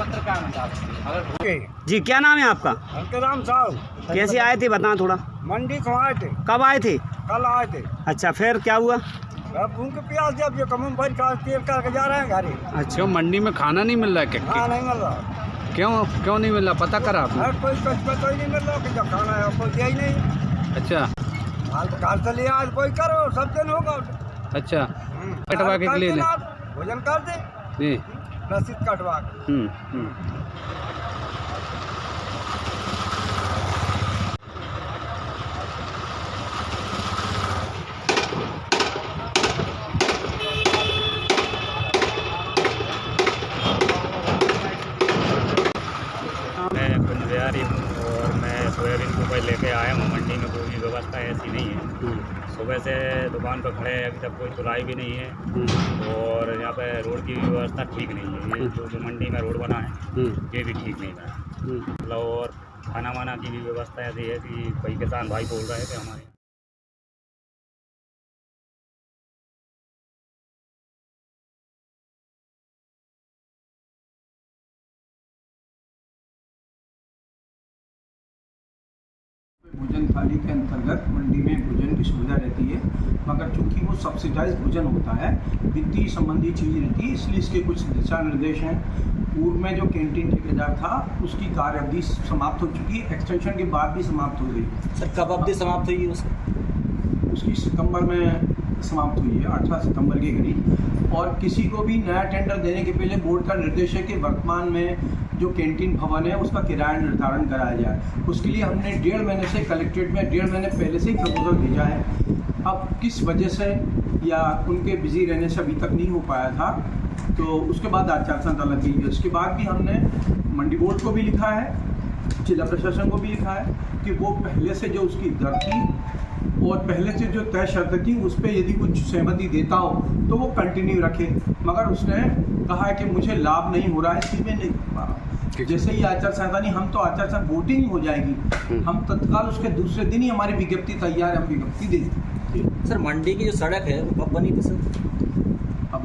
पत्रकार अगर जी, क्या नाम है आपका? अंकराम साहब। कैसे आए थे बताएं थोड़ा। मंडी से आए थे, कब आए थे? कल आए थे। अच्छा, फिर क्या हुआ? अब उनके प्याज जब ये कम भर का तेल करके जा रहे हैं घरे। अच्छा, क्यों मंडी में खाना नहीं मिल रहा है क्या? हाँ, नहीं मिल रहा। क्यों नहीं मिल रहा, पता करा आपने? हर कोई कुछ पता ही नहीं मिल रहा कि जब खाना है कोई दिया ही नहीं। अच्छा हाल तो काल से लिया, आज कोई करो सब दिन होगा। अच्छा, कटवा के ले ले भोजन कर दे जी। रसीद कटवा के। मैं कुंजबिहारी हूँ और मैं सोयाबीन को कोई लेके आया हूँ। मंडी में कोई भी व्यवस्था ऐसी नहीं है। सुबह से दुकान पर खड़े हैं, अभी तक कोई तुलाई भी नहीं है और यहाँ पे रोड की व्यवस्था ठीक नहीं है। ये जो मंडी में रोड बना है ये भी ठीक नहीं बना मतलब। और खाना वाना की भी व्यवस्था ऐसी है कि कई किसान भाई बोल रहे थे हमारे भोजन थाली के अंतर्गत मंडी में भोजन की सुविधा रहती है, मगर चूंकि वो सब्सिडाइज भोजन होता है, वित्तीय संबंधी चीज़ रहती है, इसलिए इसके कुछ दिशा निर्देश हैं। पूर्व में जो कैंटीन ठेकेदार था उसकी कार्य अवधि समाप्त हो चुकी है, एक्सटेंशन के बाद भी समाप्त हो गई। सर, कब अवधि समाप्त हुई उसकी सितंबर में समाप्त हुई है, 18 सितंबर के करीब। और किसी को भी नया टेंडर देने के पहले बोर्ड का निर्देश है कि वर्तमान में जो कैंटीन भवन है उसका किराया निर्धारण कराया जाए। उसके लिए हमने 1.5 महीने से कलेक्ट्रेट में 1.5 महीने पहले से ही प्रपोजल भेजा है। अब किस वजह से या उनके बिजी रहने से अभी तक नहीं हो पाया था, तो उसके बाद आचार संहिता लग गई है। उसके बाद भी हमने मंडी बोर्ड को भी लिखा है, जिला प्रशासन को भी लिखा है कि वो पहले से जो उसकी दर थी और पहले से जो तय शर्त थी उस पर यदि कुछ सहमति देता हो तो वो कंटिन्यू रखे, मगर उसने कहा है कि मुझे लाभ नहीं हो रहा है, इसलिए मैं नहीं कर पा रहा। जैसे ही आचार संहिता नहीं, हम तो आचार संहिता वोटिंग हो जाएगी, हम तत्काल उसके दूसरे दिन ही हमारी विज्ञप्ति तैयार है, हम विज्ञप्ति दे देंगे। सर, मंडी की जो सड़क है वो कब बनी थी सर? अब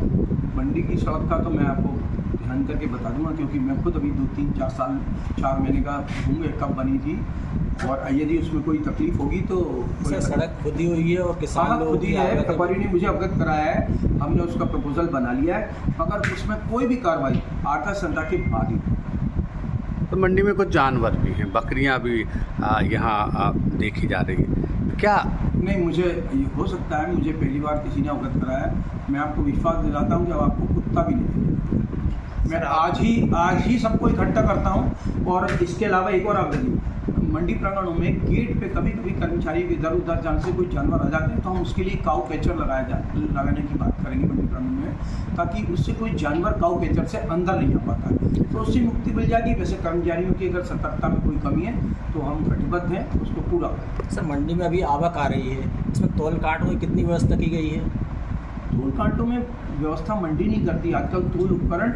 मंडी की सड़क का तो मैं आपको ध्यान करके बता दूंगा, क्योंकि मैं खुद अभी 2-3-4 साल 4 महीने का हूँ कब बनी थी, और यदि उसमें कोई तकलीफ होगी तो सर सड़क खुदी हुई है और किसान लोग खुदी है। व्यापारी ने मुझे अवगत कराया है, हमने उसका प्रपोजल बना लिया है, मगर उसमें कोई भी कार्रवाई आचार संहिता के बाद ही। तो मंडी में कुछ जानवर भी हैं, बकरियां भी यहाँ देखी जा रही है क्या? नहीं, मुझे ये हो सकता है, मुझे पहली बार किसी ने अवगत कराया। मैं आपको विश्वास दिलाता हूँ कि अब आपको कुत्ता भी नहीं मिलेगा। मैं आज ही सबको इकट्ठा करता हूँ। और इसके अलावा एक और अवगति, मंडी प्रांगणों में गेट पे कभी कभी कर्मचारी इधर उधर जाने से कोई जानवर आ जाते हैं, तो हम उसके लिए काऊ कैचर लगाने की बात करेंगे मंडी प्रांगण में, ताकि उससे कोई जानवर काऊ कैचर से अंदर नहीं आ पाता है, तो उससे मुक्ति मिल जाएगी। वैसे कर्मचारियों की अगर सतर्कता में कोई कमी है तो हम कटिबद्ध हैं उसको पूरा करें। सर, मंडी में अभी आवक आ रही है, इसमें तोल कांटों की कितनी व्यवस्था की गई है? तोल कांटों में व्यवस्था मंडी नहीं करती। आजकल तोल उपकरण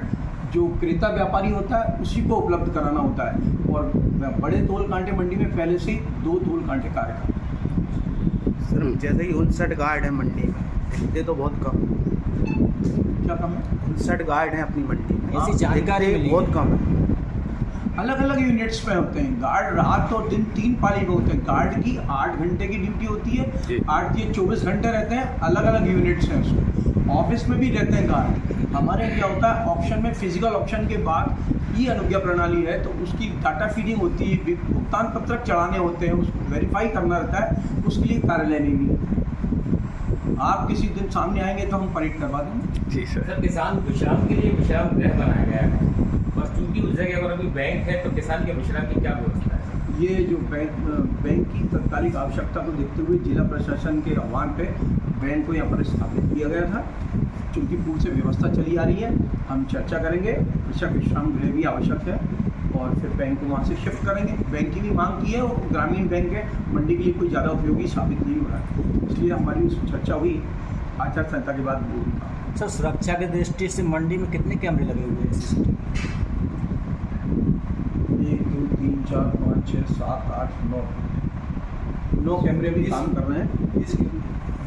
जो क्रेता व्यापारी होता है उसी को उपलब्ध कराना होता है, और बड़े तोल कांटे मंडी में पहले से ही 2 तोल कांटे कार्य करते हैं। सर, जैसे ही 59 गार्ड है मंडी में, इतने तो बहुत कम। क्या कम है? 59 गार्ड है अपनी मंडी में, ऐसी जानकारी मिली बहुत कम है। अलग अलग यूनिट्स पे होते हैं गार्ड, रात और दिन 3 पाली में होते हैं। गार्ड की 8 घंटे की ड्यूटी होती है, 8 के 24 घंटे रहते हैं। अलग अलग यूनिट्स हैं उसमें, ऑफिस में भी रहते हैं गार्ड। हमारे यहाँ क्या होता है, ऑप्शन में फिजिकल ऑप्शन के बाद ई अनुज्ञा प्रणाली है, तो उसकी डाटा फीडिंग होती है, भुगतान पत्रक चढ़ाने होते हैं, उसको वेरीफाई करना रहता है, उसके लिए कार्यालय नहीं है। आप किसी दिन सामने आएंगे तो हम परेड करवा देंगे। जी सर, किसान विश्राम के लिए विश्राम गृह बनाया गया है, और चूंकि उस जगह पर अभी बैंक है, तो किसान के विश्राम की क्या व्यवस्था है? ये जो बैंक की तत्कालिक आवश्यकता को देखते हुए जिला प्रशासन के आह्वान पे बैंक को यहाँ पर स्थापित किया गया था। चूँकि पूर्व से व्यवस्था चली आ रही है, हम चर्चा करेंगे। कृषक विश्राम गृह भी आवश्यक है, और फिर बैंक को वहाँ से शिफ्ट करेंगे। बैंक की भी मांग की है, वो ग्रामीण बैंक है, मंडी के लिए कोई ज़्यादा उपयोगी साबित नहीं हो रहा है, इसलिए हमारी उस चर्चा हुई आचार संहिता के बाद वो भी कहा। सर, सुरक्षा की दृष्टि से मंडी में कितने कैमरे लगे हुए हैं? 1 2 3 4 5 6 7 8 9 कैमरे भी काम कर रहे हैं।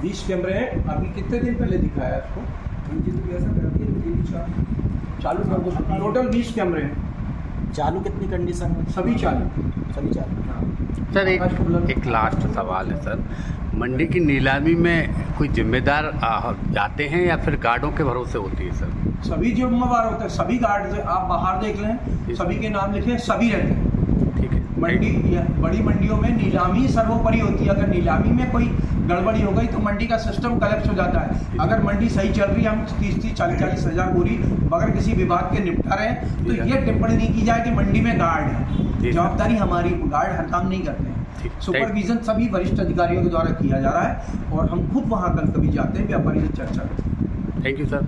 20 कैमरे हैं। अभी कितने दिन पहले दिखाया इसको चालू कर दो। टोटल 20 कैमरे हैं। चालू कितनी कंडीशन में? सभी चालू। सभी चालू। सर एक लास्ट सवाल है सर, मंडी की नीलामी में कोई जिम्मेदार जाते हैं या फिर गार्डों के भरोसे होती है सर? सभी जिम्मेवार होते हैं, सभी गार्ड, आप बाहर देख लें, सभी के नाम लिखे, सभी रहते हैं। ठीक है। मंडी बड़ी मंडियों में नीलामी सर्वोपरि होती है। अगर नीलामी में कोई गड़बड़ी हो गई तो मंडी का सिस्टम कलेप्स हो जाता है। अगर मंडी सही चल रही है, हम 30-40 हज़ार बोरी बगैर किसी विभाग के निपटा रहे हैं, तो ये टिप्पणी नहीं की जाए कि मंडी में गार्ड है। जवाबदारी हमारी, गार्ड हर काम नहीं करते हैं। सुपरविजन सभी वरिष्ठ अधिकारियों के द्वारा किया जा रहा है और हम खुद वहाँ कभी जाते हैं, व्यापारी से चर्चा करते हैं। Thank you sir.